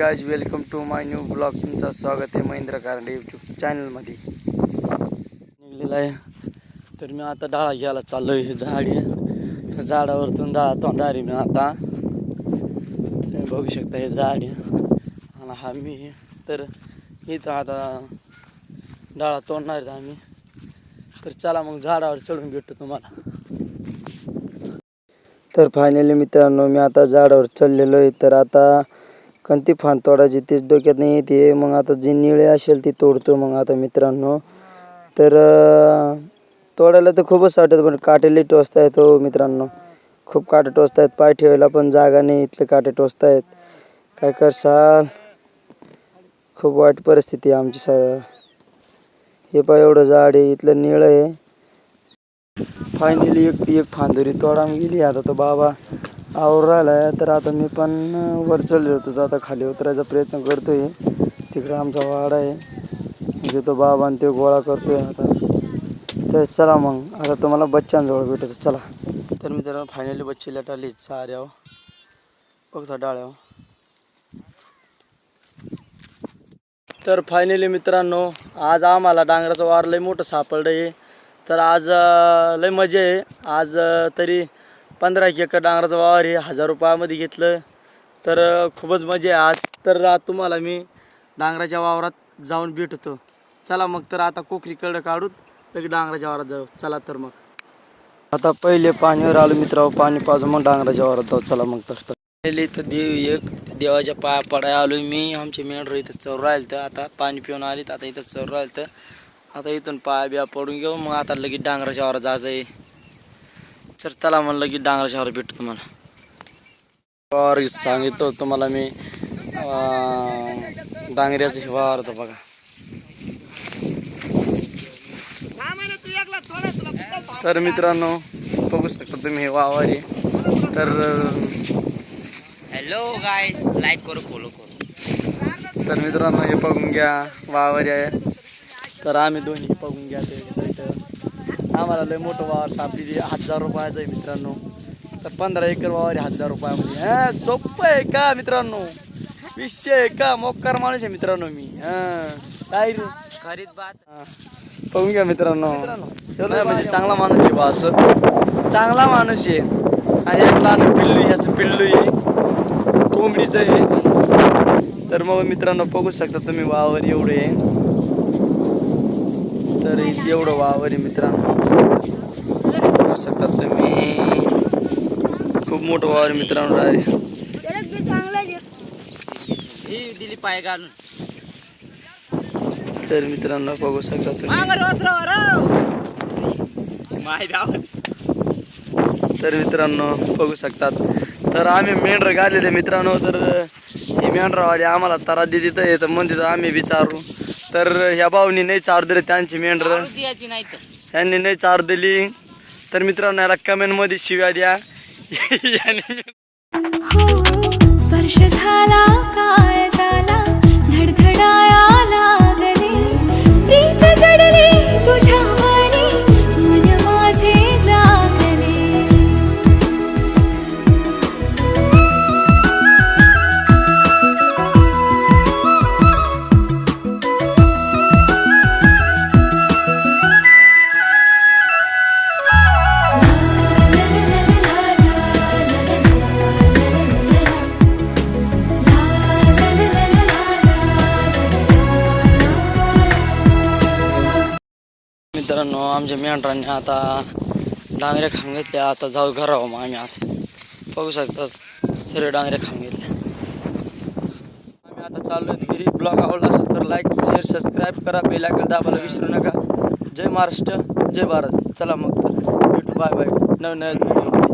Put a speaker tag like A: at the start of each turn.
A: Guys, welcome to my new blog. तुमचं स्वागत आहे महेंद्र कारंडे यूट्यूब चॅनलमध्ये. निघलेला आहे तर मी आता डाळा घ्यायला चाललो आहे. झाड आहे, झाडावरतून डाळा तोंडार मी आता. तुम्ही बघू शकता हे झाड आहे आणि हा मी तर इथं आता डाळा तोडणार आहेत आम्ही. तर चला मग झाडावर चढून भेटतो तुम्हाला. तर फायनली मित्रांनो, मी आता झाडावर चढलेलो आहे. तर आता कोणती फान तोडायची तेच डोक्यात नाही येते. मग आता जी निळे असेल ती तोडतो मग आता मित्रांनो. तर तोडायला तर खूपच वाटत, पण काटे लई टोचता आहेत हो मित्रांनो. खूप काटे टोचत आहेत, पाय ठेवायला पण जागा नाही, इथले काटे टोचत आहेत. काय करसाल, खूप वाईट परिस्थिती आहे आमची सर. हे पाय एवढं झाड आहे, इथलं निळं आहे. फायनली एक फांदुरी तोडाम गेली. आता तो बाबा आवर राहिला आहे. तर आता मी पण वर चढलो होतो, तर आता खाली उतरायचा प्रयत्न करतोय. तिकडं आमचा वाडा आहे, म्हणजे तो बाबा आणि ते गोळा करतोय आता. तर चला मग आता तुम्हाला बच्चांजवळ भेटतो, चला. तर मित्रांनो फायनली बच्चे लटाली चाऱ्यावर बघता डाळ्यावर. तर फायनली मित्रांनो, आज आम्हाला डांगराचं वार लय मोठं सापडलं आहे. तर आज लय मजा आहे. आज तरी 15 एकर डांगराचं वावर आहे, 1000 रुपयामध्ये घेतलं. तर खूपच मजा आहे आज. तर तुम्हाला मी डांगराच्या वावरात जाऊन भेटतो, चला मग. तर आता कोकरीकडं काढूत लगेच डांगराच्या वावरात जाऊ, चला. तर मग आता पहिले पाणीवर आलो मित्रांनो, पाणी पाजून मग डांगराच्या वावरात जाऊ, चला मग. तर इथं देवाच्या पाया पडाय आलोय मी. आमचे मेंढर इथं चौर राहिलं, तर आता पाणी पिऊन आलीत, आता इथं चौर राहिलं. तर आता इथून पाया बिया पडून घेऊ, मग आता लगेच डांगराच्या वावरात जायचं आहे. तर चला मग लगेच डांगराच्या वावरात भेटतो तुम्हाला. वावर सांगितलं तुम्हाला मी, डांगऱ्याचं हे वावर होतं बघा. तर मित्रांनो बघू शकता तुम्ही हे वावर आहे. तर
B: हॅलो गाईस, लाईक करू, फॉलो करू.
A: तर मित्रांनो हे बघून घ्या वावर आहे. तर आम्ही दोन्ही बघून घ्या. ते आम्हाला लय मोठं वावर सापडी 1000 रुपयाचं आहे मित्रांनो. तर 15 एकर वावर आहे 1000 रुपयामध्ये. सोपं आहे का मित्रांनो, विषय आहे का, मोकार माणूस आहे मित्रांनो मी. काय
B: खरीद बात.
A: बघून घ्या मित्रांनो, म्हणजे चांगला माणूस आहे बा, असं चांगला माणूस आहे. आणि एक लहान पिल्लू, ह्याचं पिल्लू आहे, कोंबडीचं आहे. तर मग मित्रांनो बघू शकता तुम्ही वावर एवढं आहे. तर एवढं वावर आहे मित्रांनो, बघू शकता तुम्ही. खूप मोठं वावर मित्रांनो डायरेक्ट.
B: दिली पाय घालून.
A: तर मित्रांनो बघू शकता तुम्ही. तर मित्रांनो बघू शकतात. तर आम्ही मेंढर घालेले मित्रांनो. तर हे मेंढरवाले आम्हाला तारा देत येतं म्हणते, आम्ही विचारू. तर ह्या भाऊनी नाही चार दिले त्यांची मेंढर, यांनी नाही चार दिली. तर मित्रांनो याला कमेंटमध्ये शिव्या द्या.
C: स्पर्श झाला, काळ झाला, धडधडाया लागले, प्रीत जडली तुझ्या मनी, मन माझे जागले.
A: मित्रांनो आमच्या मेंढरांनी आता डांगऱ्या खाऊन घेतल्या. आता जाऊ घरावर. मग आम्ही आता बघू शकता सर्व डांगऱ्या खाऊन घेतल्या. आम्ही आता चालू आहे घरी. ब्लॉग आवडला असेल तर लाईक, शेअर, सबस्क्राईब करा, बेल आयकॉन दाबायला विसरू नका. जय महाराष्ट्र, जय भारत. चला मग तर भेटू, बाय बाय नवीन